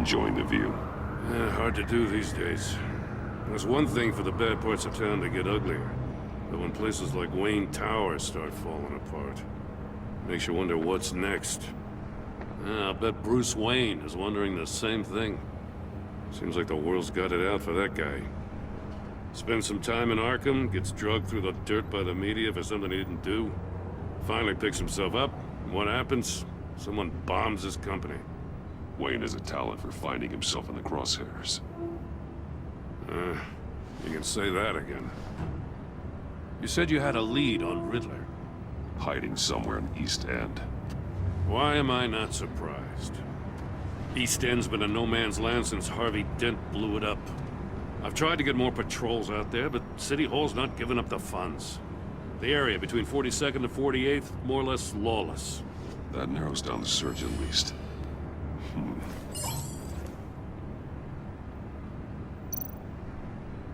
Enjoying the view? Hard to do these days. There's one thing for the bad parts of town to get uglier. But when places like Wayne Tower start falling apart, makes you wonder what's next. I'll bet Bruce Wayne is wondering the same thing. Seems like the world's got it out for that guy. Spends some time in Arkham, gets drugged through the dirt by the media for something he didn't do. Finally picks himself up, and what happens? Someone bombs his company. Wayne has a talent for finding himself in the crosshairs. You can say that again. You said you had a lead on Riddler. Hiding somewhere in East End. Why am I not surprised? East End's been a no-man's land since Harvey Dent blew it up. I've tried to get more patrols out there, but City Hall's not giving up the funds. The area between 42nd and 48th, more or less lawless. That narrows down the search at least.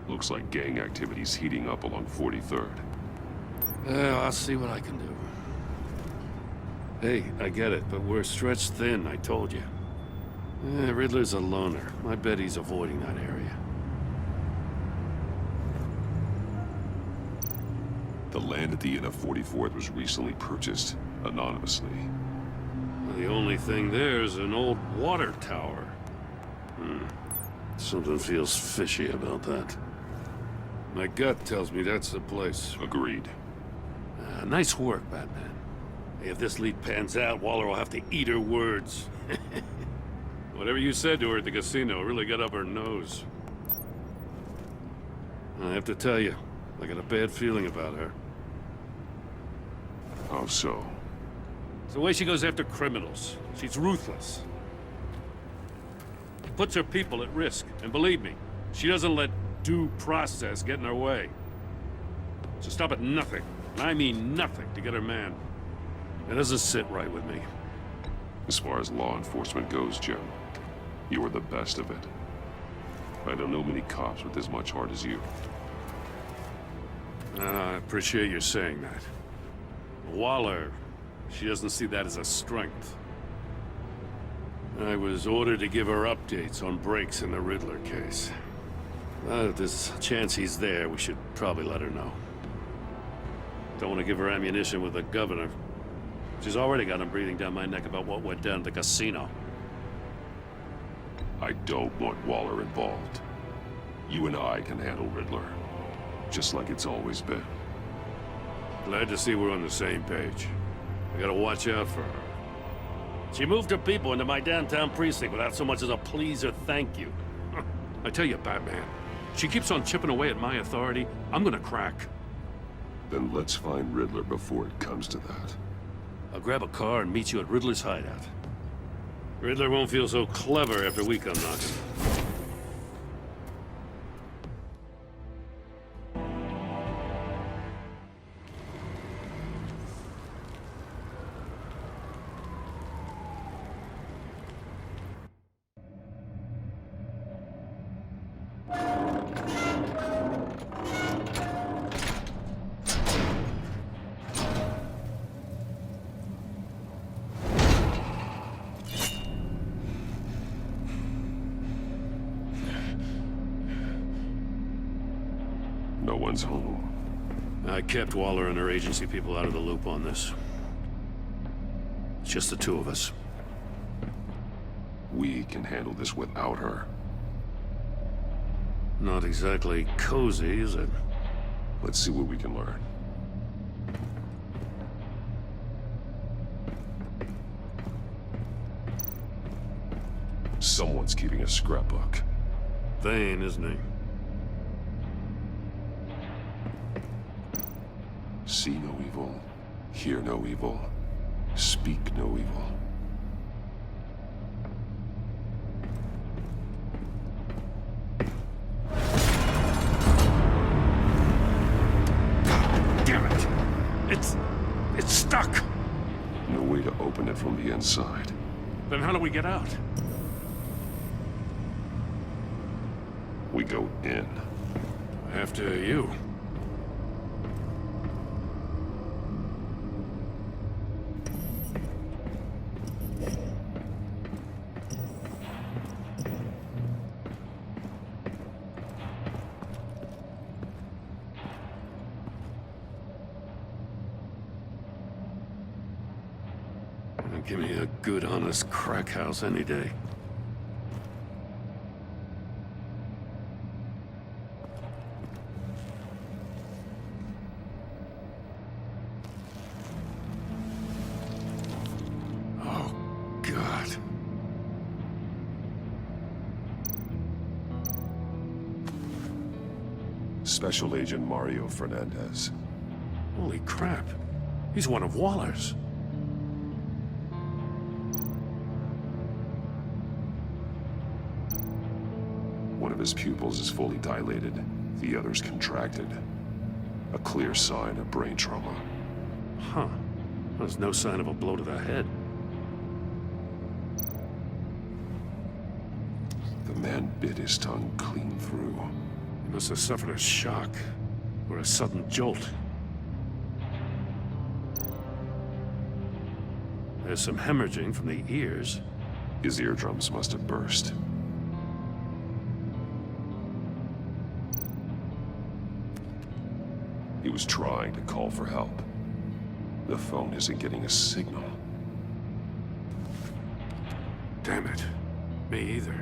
Looks like gang activity's heating up along 43rd. I'll see what I can do. Hey, I get it, but we're stretched thin, I told you. Riddler's a loner. I bet he's avoiding that area. The land at the end of 44th was recently purchased, anonymously. The only thing there is an old water tower. Something feels fishy about that. My gut tells me that's the place. Agreed. Nice work, Batman. Hey, if this lead pans out, Waller will have to eat her words. Whatever you said to her at the casino really got up her nose. I have to tell you, I got a bad feeling about her. How so? It's the way she goes after criminals. She's ruthless. Puts her people at risk. And believe me, she doesn't let due process get in her way. She'll stop at nothing, and I mean nothing, to get her man. It doesn't sit right with me. As far as law enforcement goes, Jim, you are the best of it. I don't know many cops with as much heart as you. I appreciate you saying that. Waller, she doesn't see that as a strength. I was ordered to give her updates on breaks in the Riddler case. If there's a chance he's there, we should probably let her know. Don't want to give her ammunition with the governor. She's already got him breathing down my neck about what went down at the casino. I don't want Waller involved. You and I can handle Riddler, just like it's always been. Glad to see we're on the same page. I gotta watch out for her. She moved her people into my downtown precinct without so much as a please or thank you. I tell you, Batman, she keeps on chipping away at my authority, I'm gonna crack. Then let's find Riddler before it comes to that. I'll grab a car and meet you at Riddler's hideout. Riddler won't feel so clever after we come knocking. No one's home. I kept Waller and her agency people out of the loop on this. It's just the two of us. We can handle this without her. Not exactly cozy, is it? Let's see what we can learn. Someone's keeping a scrapbook. Vain, isn't he? See no evil, hear no evil, speak no evil. Damn it! It's stuck! No way to open it from the inside. Then how do we get out? We go in. After you. Give me a good, honest crack house any day. Oh, God. Special Agent Mario Fernandez. Holy crap. He's one of Waller's. One of his pupils is fully dilated, the other's contracted. A clear sign of brain trauma. Huh. There's no sign of a blow to the head. The man bit his tongue clean through. He must have suffered a shock, or a sudden jolt. There's some hemorrhaging from the ears. His eardrums must have burst. He was trying to call for help. The phone isn't getting a signal. Damn it. Me either.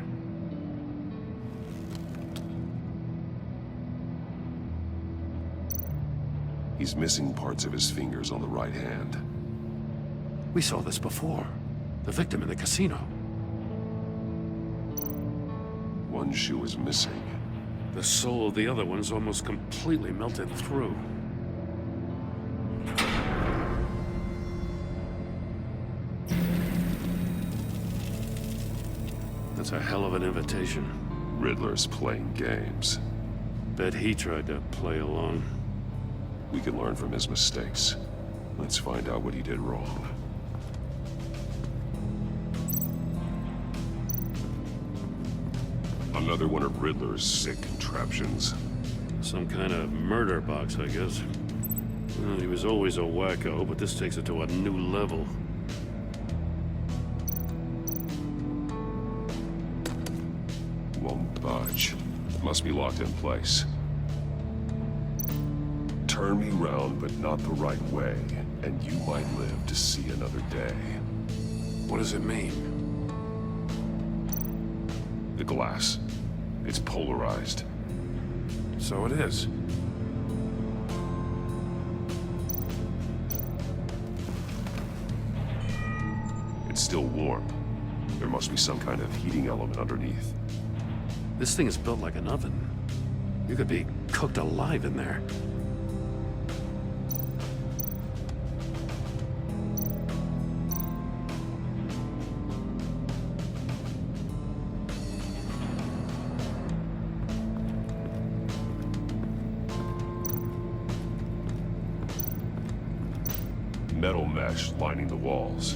He's missing parts of his fingers on the right hand. We saw this before. The victim in the casino. One shoe is missing. The sole of the other one's almost completely melted through. That's a hell of an invitation. Riddler's playing games. Bet he tried to play along. We can learn from his mistakes. Let's find out what he did wrong. Another one of Riddler's sick contraptions. Some kind of murder box, I guess. Well, he was always a wacko, but this takes it to a new level. Won't budge. Must be locked in place. Turn me round, but not the right way, and you might live to see another day. What does it mean? The glass. It's polarized. So it is. It's still warm. There must be some kind of heating element underneath. This thing is built like an oven. You could be cooked alive in there. Metal mesh lining the walls.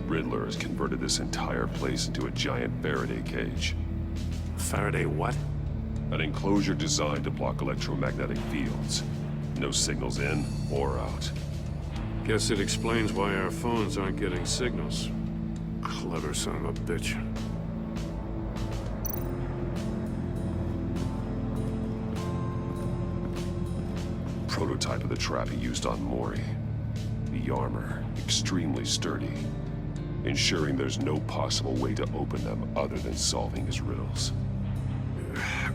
Riddler has converted this entire place into a giant Faraday cage. Faraday what? An enclosure designed to block electromagnetic fields. No signals in or out. Guess it explains why our phones aren't getting signals. Clever son of a bitch. Prototype of the trap he used on Mori. The armor, extremely sturdy, ensuring there's no possible way to open them other than solving his riddles.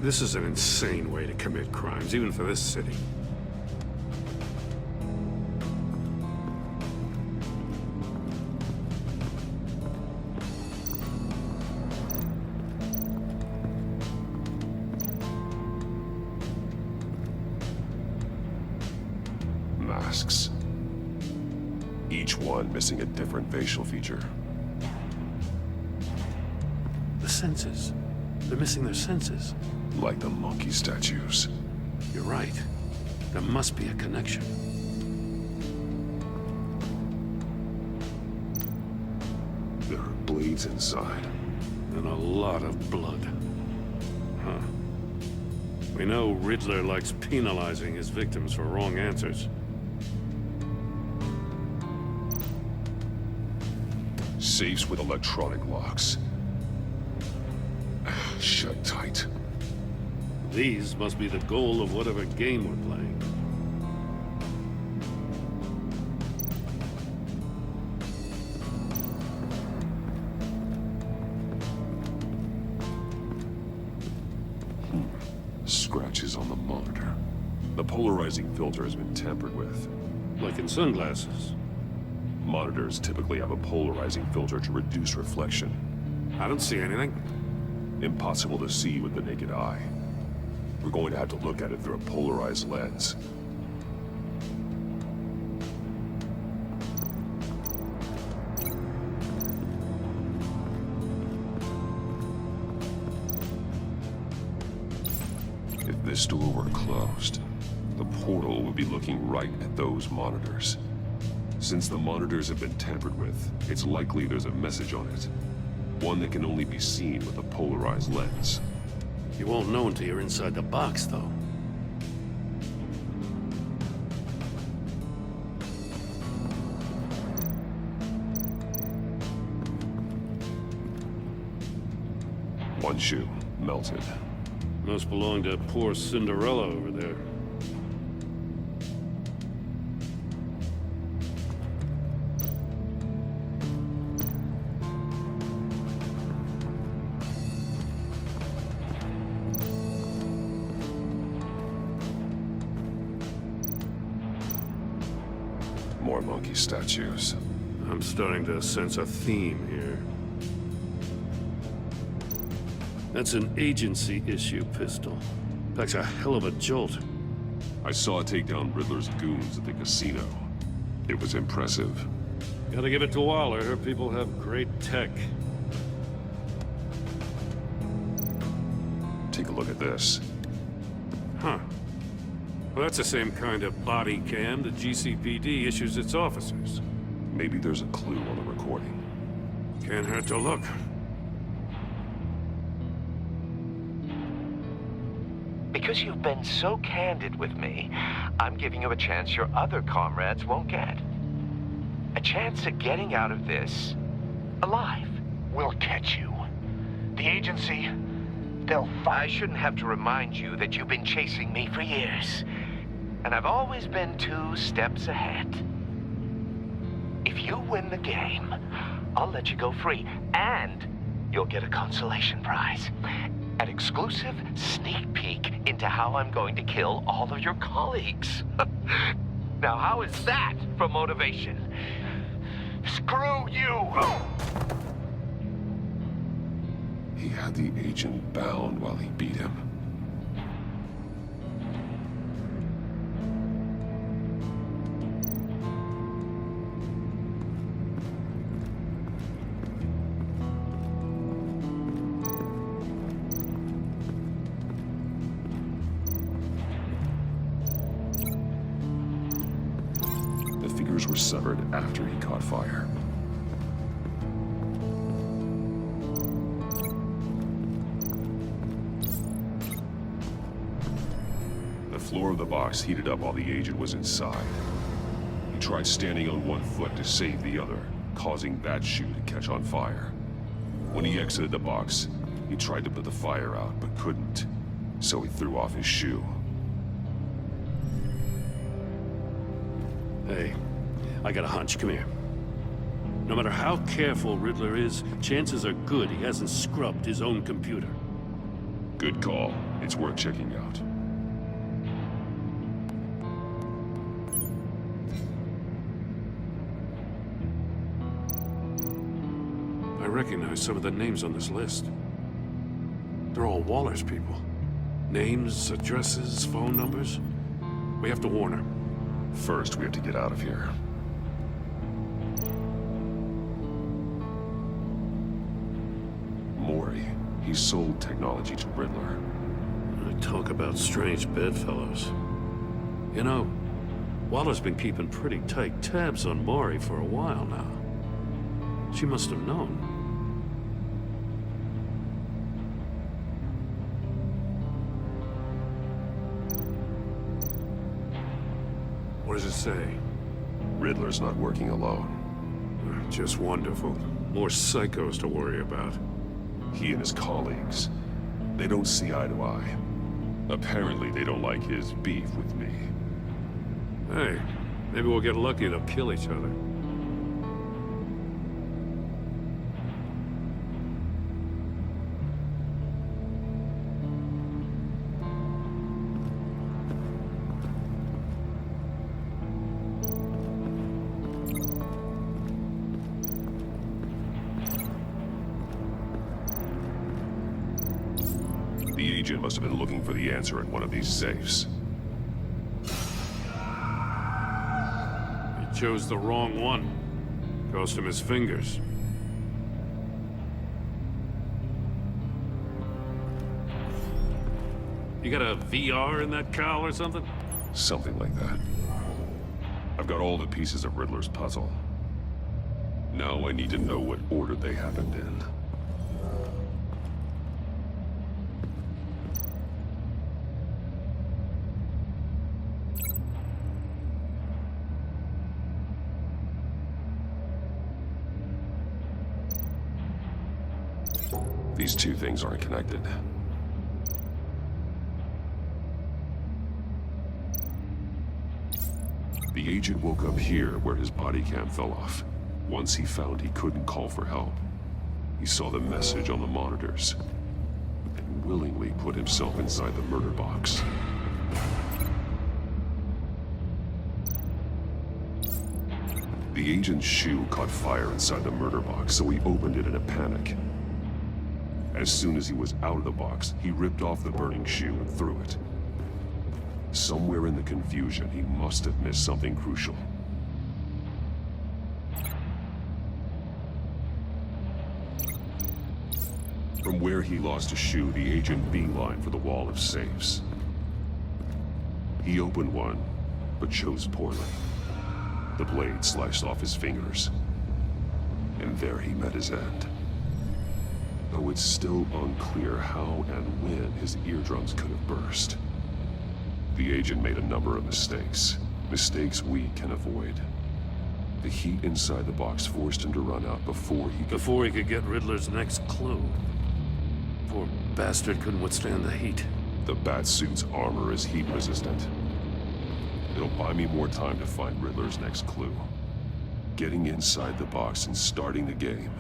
This is an insane way to commit crimes, even for this city. Masks. Each one missing a different facial feature. The senses. They're missing their senses. Like the monkey statues. You're right. There must be a connection. There are blades inside. And a lot of blood. Huh. We know Riddler likes penalizing his victims for wrong answers. Safes with electronic locks. Shut tight. These must be the goal of whatever game we're playing. scratches on the monitor. The polarizing filter has been tampered with. Like in sunglasses. Monitors typically have a polarizing filter to reduce reflection. I don't see anything. Impossible to see with the naked eye. We're going to have to look at it through a polarized lens. If this door were closed, the portal would be looking right at those monitors. Since the monitors have been tampered with, it's likely there's a message on it. One that can only be seen with a polarized lens. You won't know until you're inside the box, though. One shoe, melted. Must belong to poor Cinderella over there. More monkey statues. I'm starting to sense a theme here. That's an agency-issue pistol. Packs a hell of a jolt. I saw it take down Riddler's goons at the casino. It was impressive. Gotta give it to Waller. Her people have great tech. Take a look at this. Huh. Well, that's the same kind of body cam the GCPD issues its officers. Maybe there's a clue on the recording. Can't hurt to look. Because you've been so candid with me, I'm giving you a chance your other comrades won't get. A chance at getting out of this alive. We'll catch you. The agency, they'll find... I shouldn't have to remind you that you've been chasing me for years. And I've always been 2 steps ahead. If you win the game, I'll let you go free. And you'll get a consolation prize. An exclusive sneak peek into how I'm going to kill all of your colleagues. Now, how is that for motivation? Screw you! He had the agent bound while he beat him. The fingers were severed after he caught fire. The floor of the box heated up while the agent was inside. He tried standing on one foot to save the other, causing that shoe to catch on fire. When he exited the box, he tried to put the fire out, but couldn't, so he threw off his shoe. Hey, I got a hunch. Come here. No matter how careful Riddler is, chances are good he hasn't scrubbed his own computer. Good call. It's worth checking out. I recognize some of the names on this list. They're all Waller's people. Names, addresses, phone numbers. We have to warn her. First, we have to get out of here. Mori. He sold technology to Riddler. Talk about strange bedfellows. You know, Waller's been keeping pretty tight tabs on Mori for a while now. She must have known. What does it say? Riddler's not working alone. Just wonderful. More psychos to worry about. He and his colleagues, they don't see eye to eye. Apparently, they don't like his beef with me. Hey, maybe we'll get lucky and they'll kill each other. agent must have been looking for the answer in one of these safes. He chose the wrong one. Cost him his fingers. You got a VR in that cowl or something? Something like that. I've got all the pieces of Riddler's puzzle. Now I need to know what order they happened in. These two things aren't connected. The agent woke up here where his body cam fell off. Once he found he couldn't call for help, he saw the message on the monitors and willingly put himself inside the murder box. The agent's shoe caught fire inside the murder box, so he opened it in a panic. As soon as he was out of the box, he ripped off the burning shoe and threw it. Somewhere in the confusion, he must have missed something crucial. From where he lost a shoe, the agent beelined for the wall of safes. He opened one, but chose poorly. The blade sliced off his fingers, and there he met his end. Though it's still unclear how and when his eardrums could have burst. The agent made a number of mistakes. Mistakes we can avoid. The heat inside the box forced him to run out before he could get Riddler's next clue. Poor bastard couldn't withstand the heat. The Batsuit's armor is heat resistant. It'll buy me more time to find Riddler's next clue. Getting inside the box and starting the game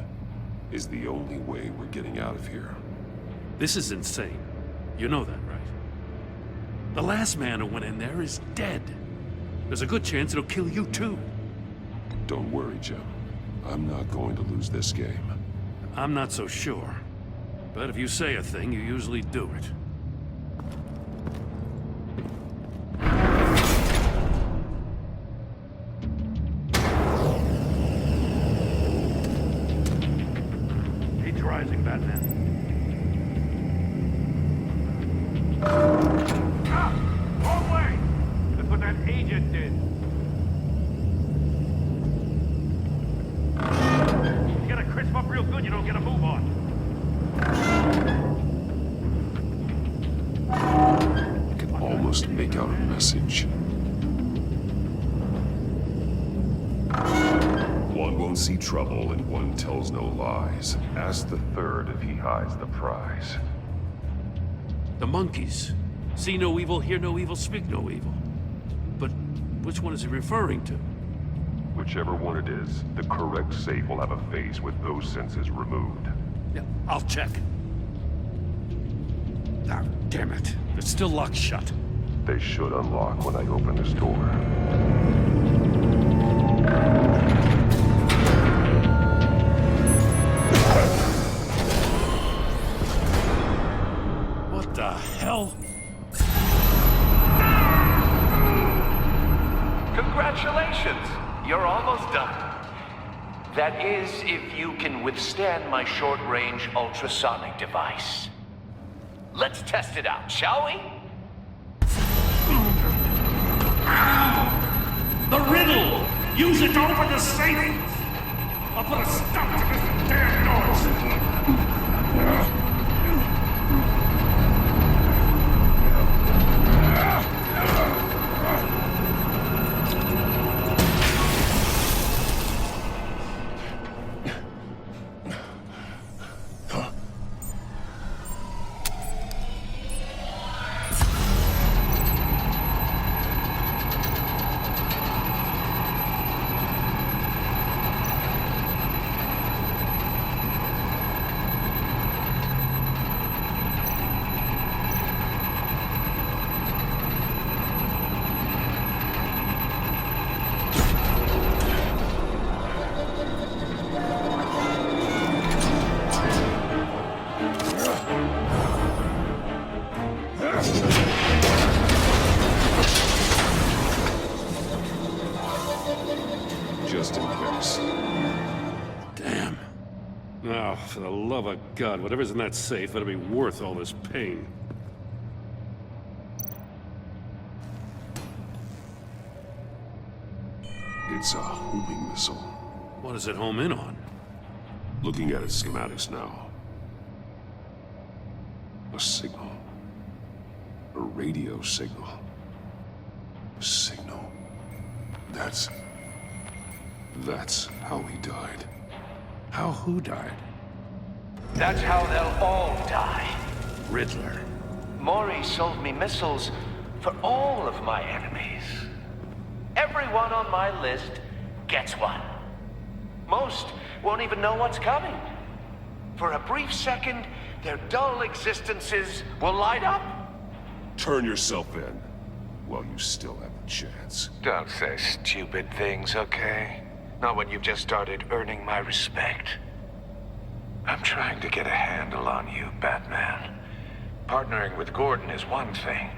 is the only way we're getting out of here. This is insane. You know that, right? The last man who went in there is dead. There's a good chance it'll kill you too. Don't worry, Jim. I'm not going to lose this game. I'm not so sure. But if you say a thing, you usually do it. Heat's rising, Batman. Wrong way! That's what that agent did. You gotta crisp up real good, you don't get a move on. I can almost make out a message. One won't see trouble and one tells no lies. Ask the third if he hides the prize. The monkeys. See no evil, hear no evil, speak no evil. But which one is he referring to? Whichever one it is, the correct safe will have a face with those senses removed. Yeah, I'll check. Ah, damn it. It's still locked shut. They should unlock when I open this door. What the hell? Congratulations! You're almost done. That is, if you can withstand my short-range ultrasonic device. Let's test it out, shall we? The riddle! Use it to open the safe! I'll put a stop to this damn noise! Oh, for the love of God, whatever's in that safe better be worth all this pain. It's a homing missile. What does it home in on? Looking at its schematics now. A signal. A radio signal. A signal. That's how he died. How who died? That's how they'll all die. Riddler. Maury sold me missiles for all of my enemies. Everyone on my list gets one. Most won't even know what's coming. For a brief second, their dull existences will light up. Turn yourself in while you still have a chance. Don't say stupid things, okay? Not when you've just started earning my respect. I'm trying to get a handle on you, Batman. Partnering with Gordon is one thing.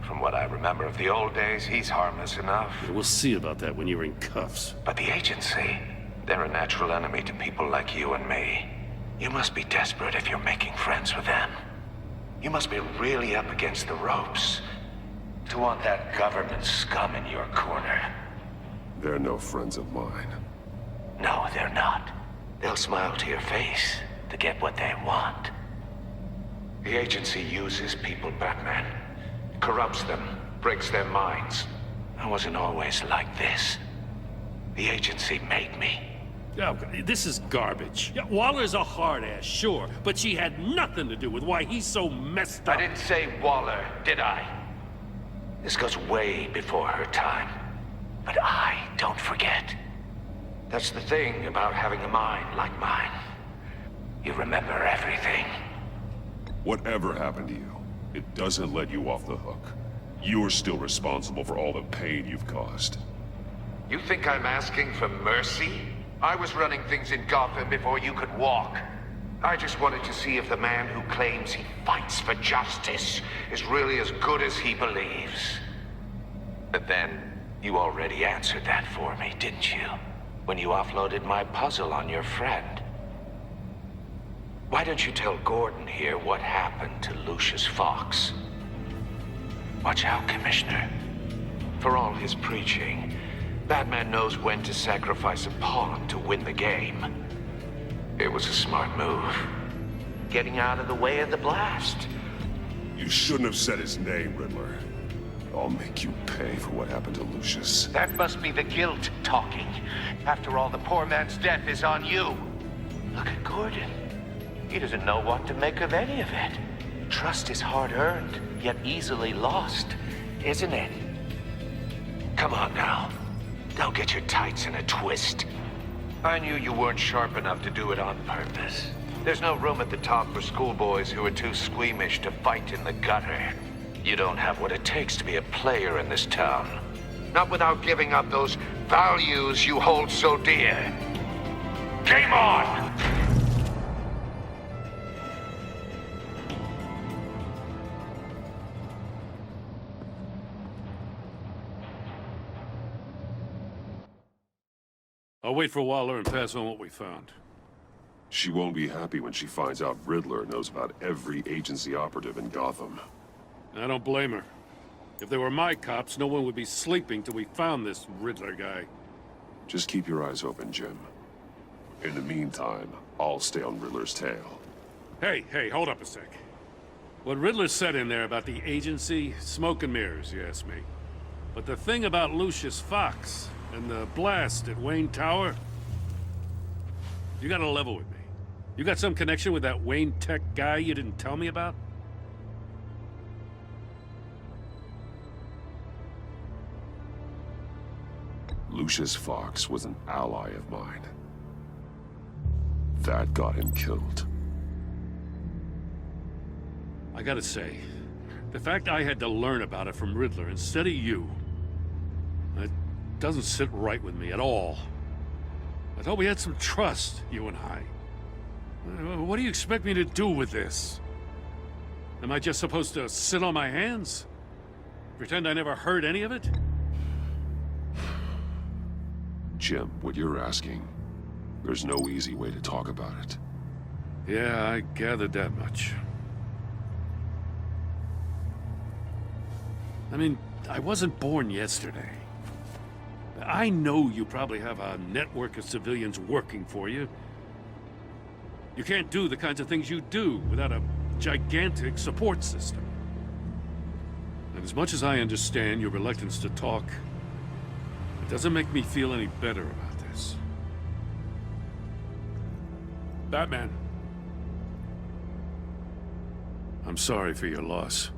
From what I remember of the old days, he's harmless enough. We'll see about that when you're in cuffs. But the agency, they're a natural enemy to people like you and me. You must be desperate if you're making friends with them. You must be really up against the ropes to want that government scum in your corner. They're no friends of mine. No, they're not. They'll smile to your face to get what they want. The agency uses people, Batman. Corrupts them, breaks their minds. I wasn't always like this. The agency made me. Oh, this is garbage. Yeah, Waller's a hard ass, sure, but she had nothing to do with why he's so messed up. I didn't say Waller, did I? This goes way before her time. But I don't forget. That's the thing about having a mind like mine. You remember everything. Whatever happened to you, it doesn't let you off the hook. You're still responsible for all the pain you've caused. You think I'm asking for mercy? I was running things in Gotham before you could walk. I just wanted to see if the man who claims he fights for justice is really as good as he believes. But then, you already answered that for me, didn't you? When you offloaded my puzzle on your friend. Why don't you tell Gordon here what happened to Lucius Fox? Watch out, Commissioner. For all his preaching, Batman knows when to sacrifice a pawn to win the game. It was a smart move. Getting out of the way of the blast. You shouldn't have said his name, Riddler. I'll make you pay for what happened to Lucius. That must be the guilt talking. After all, the poor man's death is on you. Look at Gordon. He doesn't know what to make of any of it. Trust is hard-earned, yet easily lost, isn't it? Come on now. Don't get your tights in a twist. I knew you weren't sharp enough to do it on purpose. There's no room at the top for schoolboys who are too squeamish to fight in the gutter. You don't have what it takes to be a player in this town. Not without giving up those values you hold so dear. Game on! I'll wait for Waller and pass on what we found. She won't be happy when she finds out Riddler knows about every agency operative in Gotham. I don't blame her. If they were my cops, no one would be sleeping till we found this Riddler guy. Just keep your eyes open, Jim. In the meantime, I'll stay on Riddler's tail. Hey, hold up a sec. What Riddler said in there about the agency, smoke and mirrors, you ask me. But the thing about Lucius Fox and the blast at Wayne Tower, you gotta level with me. You got some connection with that Wayne Tech guy you didn't tell me about? Lucius Fox was an ally of mine. That got him killed. I gotta say, the fact I had to learn about it from Riddler instead of you, it doesn't sit right with me at all. I thought we had some trust, you and I. What do you expect me to do with this? Am I just supposed to sit on my hands? Pretend I never heard any of it? Jim, what you're asking, there's no easy way to talk about it. Yeah, I gathered that much. I mean, I wasn't born yesterday. I know you probably have a network of civilians working for you. You can't do the kinds of things you do without a gigantic support system. And as much as I understand your reluctance to talk, it doesn't make me feel any better about this. Batman. I'm sorry for your loss.